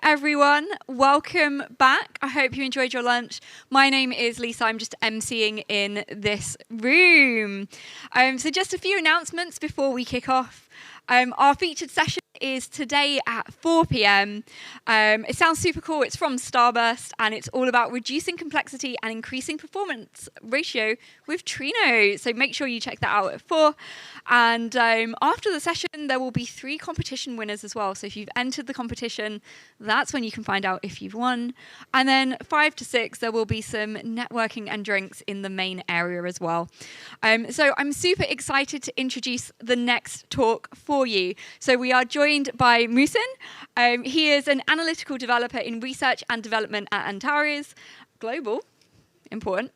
everyone. Welcome back. I hope you enjoyed your lunch. My name is Lisa. I'm just emceeing in this room. So just a few announcements before we kick off. Our featured session is today at 4 p.m. It sounds super cool. It's from Starburst, and it's all about reducing complexity and increasing performance ratio with Trino. So make sure you check that out at 4. And after the session, there will be 3 competition winners as well. So if you've entered the competition, that's when you can find out if you've won. And then 5 to 6, there will be some networking and drinks in the main area as well. So I'm super excited to introduce the next talk for you. So we are joined by Muhsin. He is an analytical developer in research and development at Antares Global. Important.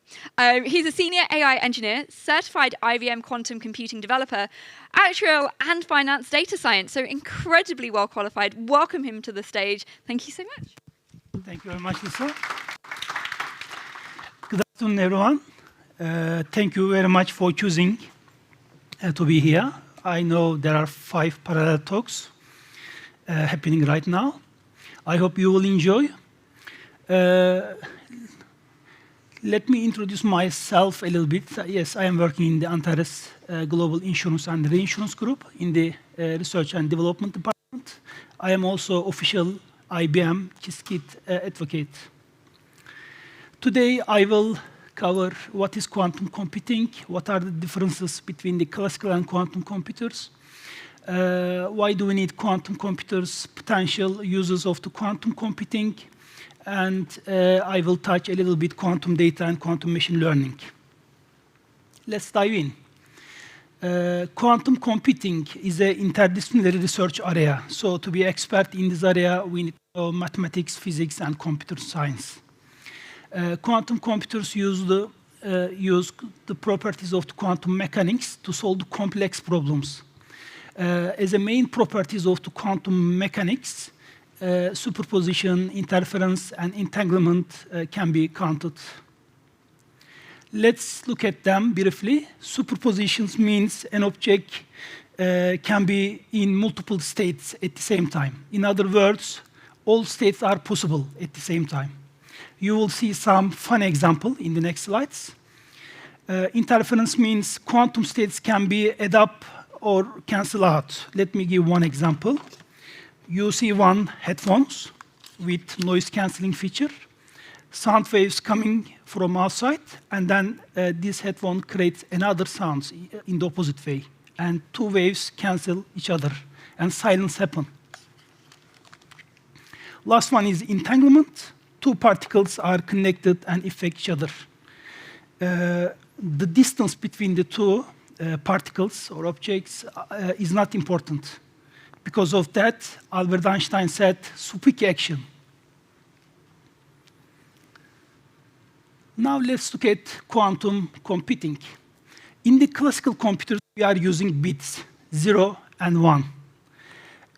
He's a senior AI engineer, certified IBM quantum computing developer, actuarial and finance data science, so incredibly well qualified. Welcome him to the stage. Thank you so much. Thank you very much, Lisa. Good afternoon, everyone. Thank you very much for choosing to be here. I know there are 5 parallel talks happening right now. I hope you will enjoy. Let me introduce myself a little bit. Yes, I am working in the Antares Global Insurance and Reinsurance Group in the Research and Development Department. I am also official IBM Qiskit advocate. Today, I will cover what is quantum computing, what are the differences between the classical and quantum computers, why do we need quantum computers, potential uses of the quantum computing, and I will touch a little bit quantum data and quantum machine learning. Let's dive in. Quantum computing is an interdisciplinary research area. So to be expert in this area, we need to know mathematics, physics, and computer science. Quantum computers use the properties of the quantum mechanics to solve the complex problems. As a main properties of the quantum mechanics, superposition, interference, and entanglement can be counted. Let's look at them briefly. Superpositions means an object can be in multiple states at the same time. In other words, all states are possible at the same time. You will see some fun example in the next slides. Interference means quantum states can be add up or cancel out. Let me give one example. You see one headphones with noise cancelling feature, sound waves coming from outside, and then this headphone creates another sound in the opposite way. And 2 waves cancel each other, and silence happens. Last one is entanglement. 2 particles are connected and affect each other. The distance between the 2 particles or objects is not important. Because of that, Albert Einstein said, "Spooky action." Now let's look at quantum computing. In the classical computers, we are using bits, 0 and 1.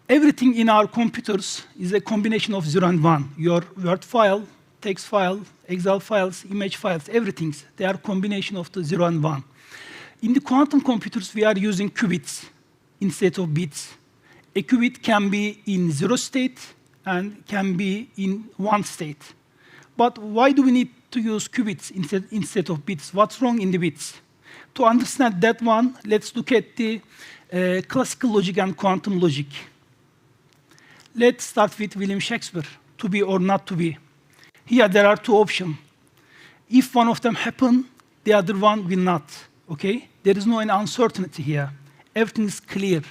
Everything in our computers is a combination of 0 and 1. Your Word file, text file, Excel files, image files, everything, they are a combination of the 0 and 1. In the quantum computers, we are using qubits instead of bits. A qubit can be in 0 state and can be in 1 state. But why do we need to use qubits instead of bits? What's wrong in the bits? To understand that one, let's look at the classical logic and quantum logic. Let's start with William Shakespeare, to be or not to be. Here there are 2 options. If one of them happen, the other one will not. Okay? There is no uncertainty here. Everything is clear.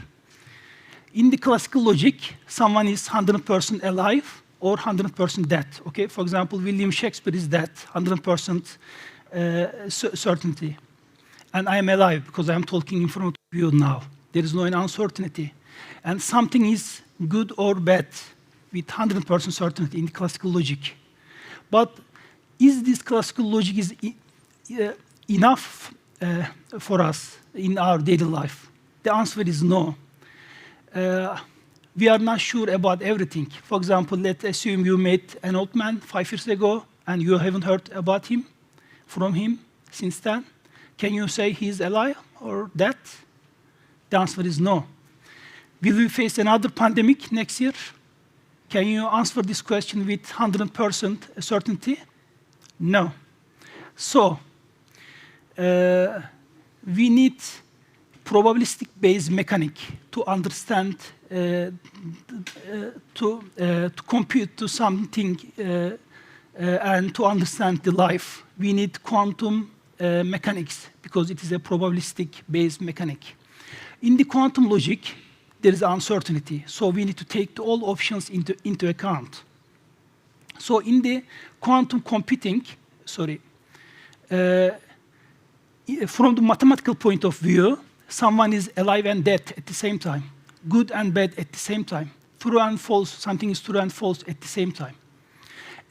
In the classical logic, someone is 100% alive or 100% dead. Okay? For example, William Shakespeare is dead, 100% certainty. And I am alive because I am talking in front of you now. There is no uncertainty. And something is good or bad with 100% certainty in the classical logic. But is this classical logic enough for us in our daily life? The answer is no. We are not sure about everything. For example, let's assume you met an old man 5 years ago and you haven't heard about him, from him since then. Can you say he's alive or dead? The answer is no. Will we face another pandemic next year? Can you answer this question with 100% certainty? No. So, we need probabilistic-based mechanic to understand, to compute to something and to understand the life. We need quantum mechanics because it is a probabilistic-based mechanic. In the quantum logic, there is uncertainty, so we need to take all options into account. So in the quantum computing, from the mathematical point of view, someone is alive and dead at the same time, good and bad at the same time, true and false, something is true and false at the same time.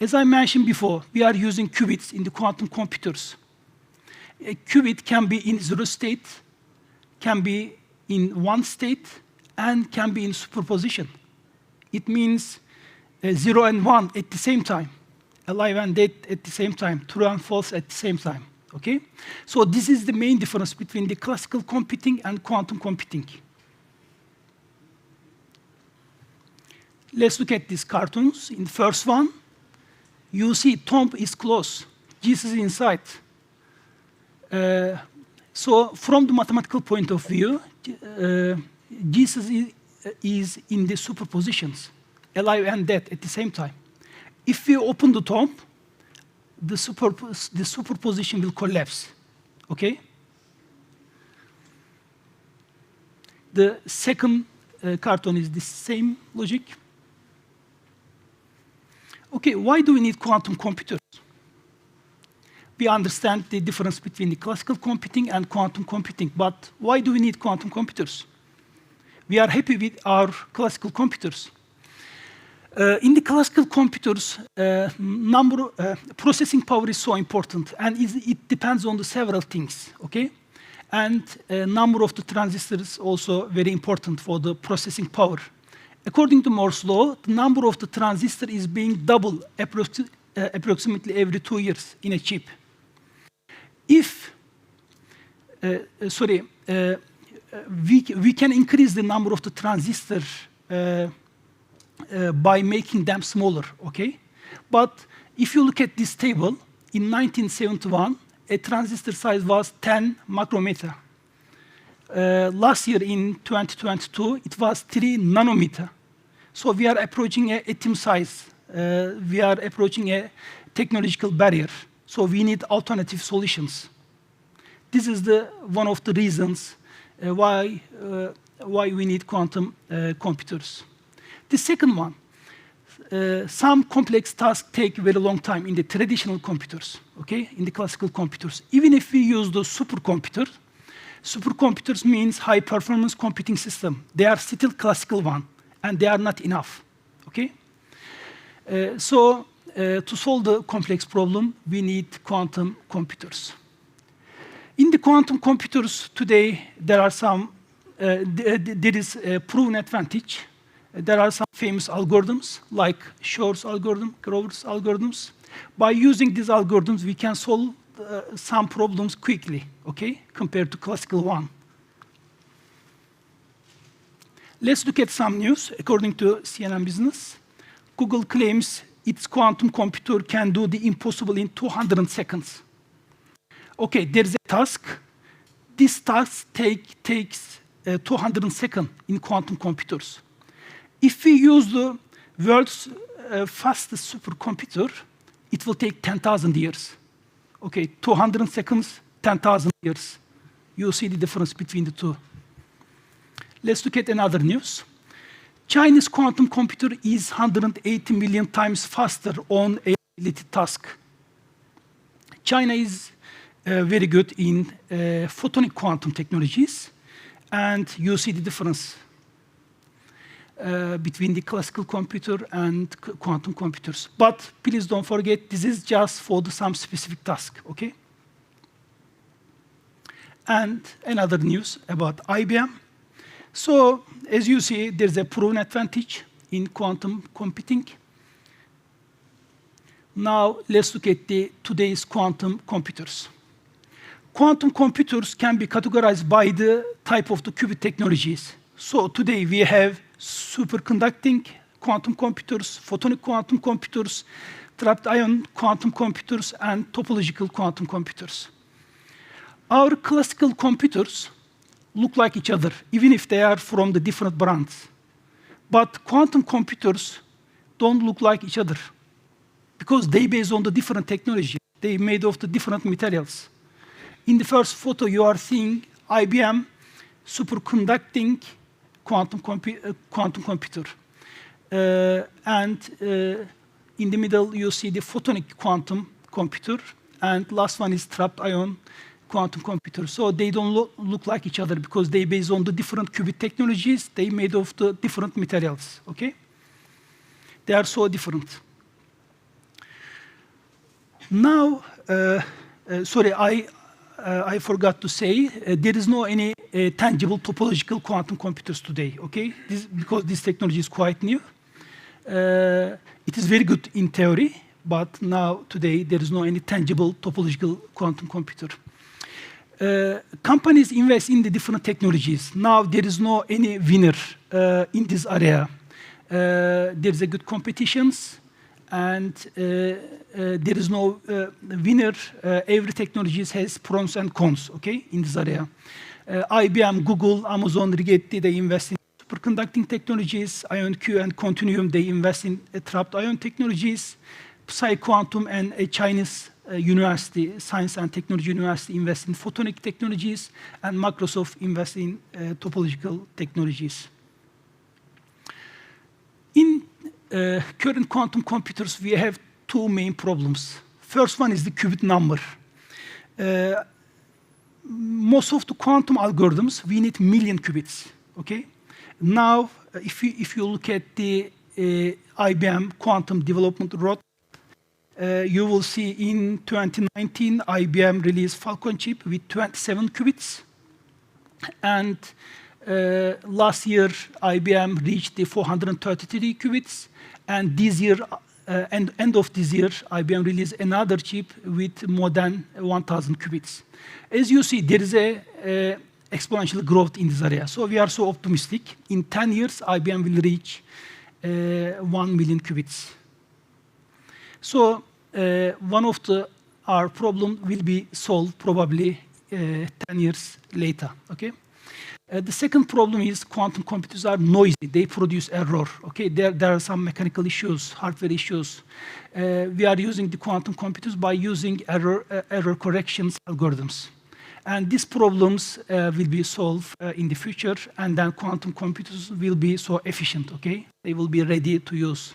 As I mentioned before, we are using qubits in the quantum computers. A qubit can be in zero state, can be in one state, and can be in superposition. It means 0 and 1 at the same time, alive and dead at the same time, true and false at the same time. Okay? So this is the main difference between the classical computing and quantum computing. Let's look at these cartoons. In the first one, you see tomb is close, Jesus is inside. So from the mathematical point of view, Jesus is in the superpositions, alive and dead at the same time. If we open the tomb, the superposition will collapse. Okay? The second cartoon is the same logic. Okay, why do we need quantum computers? We understand the difference between the classical computing and quantum computing, but why do we need quantum computers? We are happy with our classical computers. In the classical computers, processing power is so important, and it depends on the several things, okay? And number of the transistors also very important for the processing power. According to Moore's law, the number of the transistor is being doubled approximately every 2 years in a chip. If, we can increase the number of the transistors by making them smaller, okay? But if you look at this table, in 1971, a transistor size was 10 micrometer. Last year, in 2022, it was 3 nanometer. So we are approaching an atom size. We are approaching a technological barrier. So we need alternative solutions. This is one of the reasons why we need quantum computers. The second one, some complex tasks take a very long time in the traditional computers, okay, in the classical computers. Even if we use the supercomputers means high-performance computing system. They are still classical one, and they are not enough, okay? So to solve the complex problem, we need quantum computers. In the quantum computers today, there are some, there is a proven advantage. There are some famous algorithms, like Shor's algorithm, Grover's algorithms. By using these algorithms, we can solve some problems quickly, okay, compared to classical one. Let's look at some news. According to CNN Business, Google claims its quantum computer can do the impossible in 200 seconds. Okay, there's a task. This task takes 200 seconds in quantum computers. If we use the world's fastest supercomputer, it will take 10,000 years. Okay, 200 seconds, 10,000 years. You see the difference between the two. Let's look at another news. Chinese quantum computer is 180 million times faster on a related task. China is very good in photonic quantum technologies, and you see the difference between the classical computer and quantum computers. But please don't forget, this is just for some specific task, okay? And another news about IBM. So, as you see, there's a proven advantage in quantum computing. Now, let's look at today's quantum computers. Quantum computers can be categorized by the type of the qubit technologies. So today we have superconducting quantum computers, photonic quantum computers, trapped ion quantum computers, and topological quantum computers. Our classical computers look like each other, even if they are from the different brands. But quantum computers don't look like each other because they based on the different technology. They made of the different materials. In the first photo, you are seeing IBM superconducting quantum computer. In the middle, you see the photonic quantum computer. And last one is trapped ion quantum computer. So they don't look like each other because they based on the different qubit technologies. They made of the different materials, okay? They are so different. Now, sorry, I forgot to say, there is no any tangible topological quantum computers today, okay? Because this technology is quite new. It is very good in theory, but now, today, there is no any tangible topological quantum computer. Companies invest in the different technologies. Now, there is no any winner in this area. There is a good competitions, and there is no winner. Every technology has pros and cons, okay, in this area. IBM, Google, Amazon, Rigetti, they invest in superconducting technologies. IonQ and Continuum, they invest in trapped ion technologies. PsiQuantum and a Chinese university, science and technology university, invest in photonic technologies, and Microsoft invest in topological technologies. In current quantum computers, we have two main problems. First one is the qubit number. Most of the quantum algorithms, we need million qubits, okay? Now, if you look at the IBM quantum development roadmap, you will see in 2019, IBM released Falcon chip with 27 qubits. And last year, IBM reached the 433 qubits. And this year, end of this year, IBM released another chip with more than 1,000 qubits. As you see, there is a exponential growth in this area. So we are so optimistic. In 10 years, IBM will reach 1 million qubits. So one of our problem will be solved probably 10 years later, okay? The second problem is quantum computers are noisy. They produce error, okay? There are some mechanical issues, hardware issues. We are using the quantum computers by using error corrections algorithms. And these problems will be solved in the future, and then quantum computers will be so efficient, okay? They will be ready to use.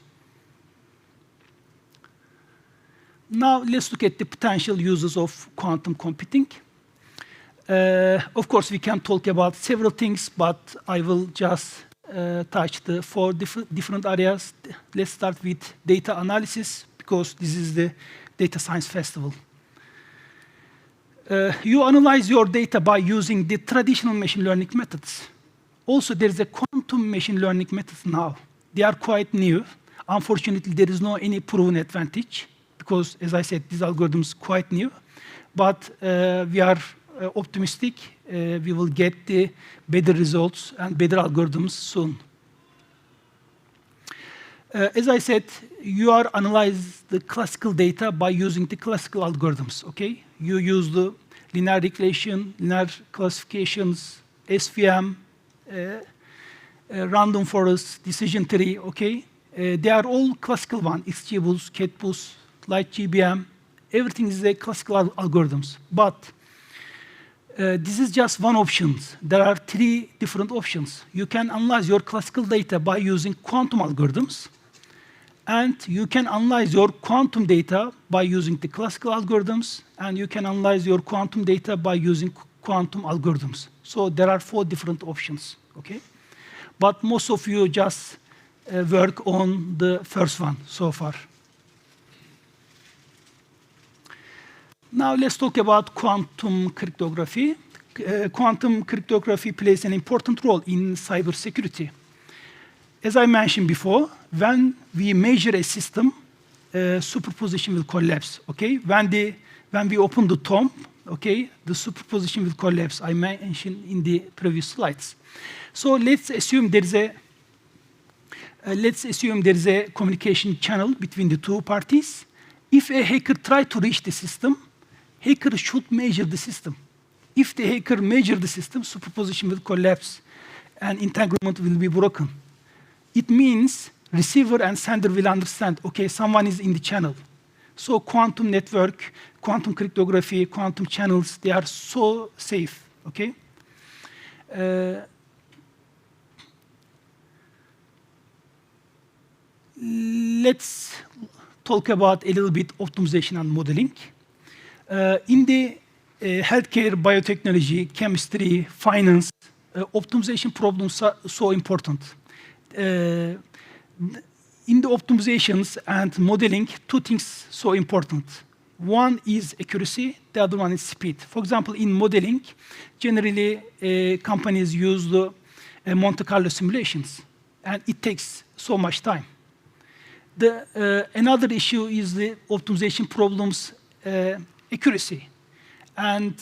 Now, let's look at the potential uses of quantum computing. Of course, we can talk about several things, but I will just touch the four different areas. Let's start with data analysis, because this is the data science festival. You analyze your data by using the traditional machine learning methods. Also, there is a quantum machine learning methods now. They are quite new. Unfortunately, there is no any proven advantage, because, as I said, these algorithms are quite new. But we are optimistic. We will get the better results and better algorithms soon. As I said, you are analyze the classical data by using the classical algorithms, okay? You use the linear regression, linear classifications, SVM, random forest, decision tree, okay? They are all classical ones, XGBoost, CatBoost, LightGBM, everything is a classical algorithms. But this is just one option. There are three different options. You can analyze your classical data by using quantum algorithms, and you can analyze your quantum data by using the classical algorithms, and you can analyze your quantum data by using quantum algorithms. So there are four different options, okay? But most of you just work on the first one so far. Now let's talk about quantum cryptography. Quantum cryptography plays an important role in cybersecurity. As I mentioned before, when we measure a system, superposition will collapse, okay? When we open the tomb, okay, the superposition will collapse. I mentioned in the previous slides. So let's assume there is let's assume there is a communication channel between the two parties. If a hacker tries to reach the system, hacker should measure the system. If the hacker measures the system, superposition will collapse and entanglement will be broken. It means receiver and sender will understand, okay, someone is in the channel. So quantum network, quantum cryptography, quantum channels, they are so safe, okay? Let's talk about a little bit optimization and modeling. In the healthcare, biotechnology, chemistry, finance, optimization problems are so important. In the optimizations and modeling, two things so important. One is accuracy, the other one is speed. For example, in modeling, generally companies use the Monte Carlo simulations, and it takes so much time. Another issue is the optimization problems accuracy. And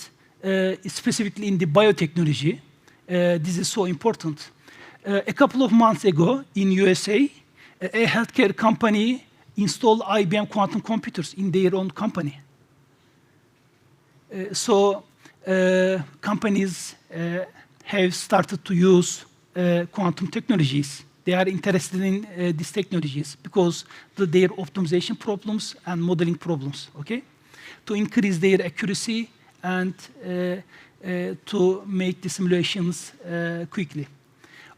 specifically in the biotechnology, this is so important. A couple of months ago in USA, a healthcare company installed IBM quantum computers in their own company. So companies have started to use quantum technologies. They are interested in these technologies because their optimization problems and modeling problems, okay? To increase their accuracy and to make the simulations quickly.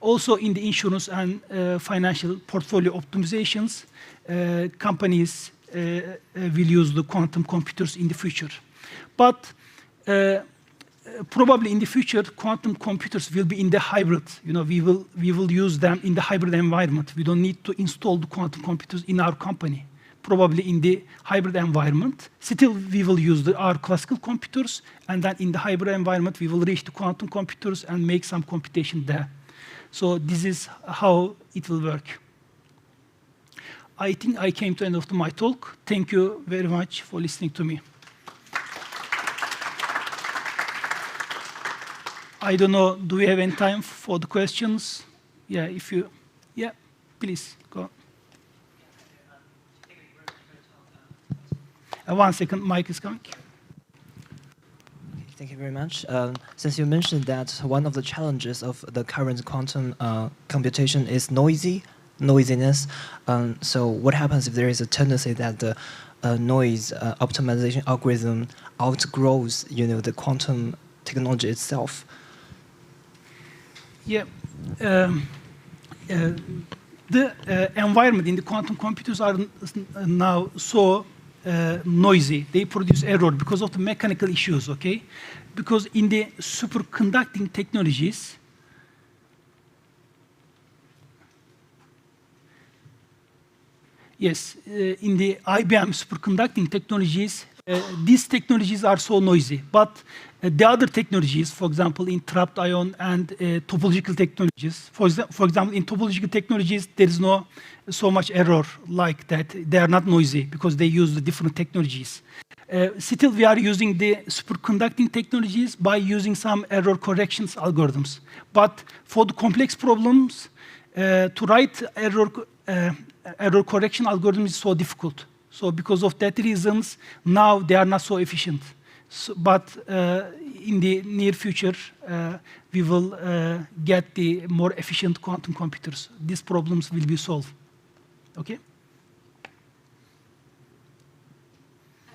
Also in the insurance and financial portfolio optimizations, companies will use the quantum computers in the future. But probably in the future, quantum computers will be in the hybrid. You know, we will use them in the hybrid environment. We don't need to install the quantum computers in our company. Probably in the hybrid environment. Still, we will use our classical computers, and then in the hybrid environment, we will reach the quantum computers and make some computation there. So this is how it will work. I think I came to the end of my talk. Thank you very much for listening to me. I don't know, do we have any time for the questions? Yeah, please, go. 1 second, mic is coming. Thank you very much. Since you mentioned that one of the challenges of the current quantum computation is noisiness, so what happens if there is a tendency that the noise optimization algorithm outgrows, the quantum technology itself? Yeah, the environment in the quantum computers are now so noisy. They produce error because of the mechanical issues, okay? Because in the superconducting technologies, yes, in the IBM superconducting technologies, these technologies are so noisy. But the other technologies, for example, in trapped ion and topological technologies, for example, in topological technologies, there is no so much error like that. They are not noisy because they use the different technologies. Still, we are using the superconducting technologies by using some error corrections algorithms. But for the complex problems, to write error correction algorithms is so difficult. So because of that reasons, now they are not so efficient. But in the near future, we will get the more efficient quantum computers. These problems will be solved. Okay?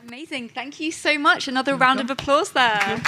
Amazing. Thank you so much. Another round of applause there.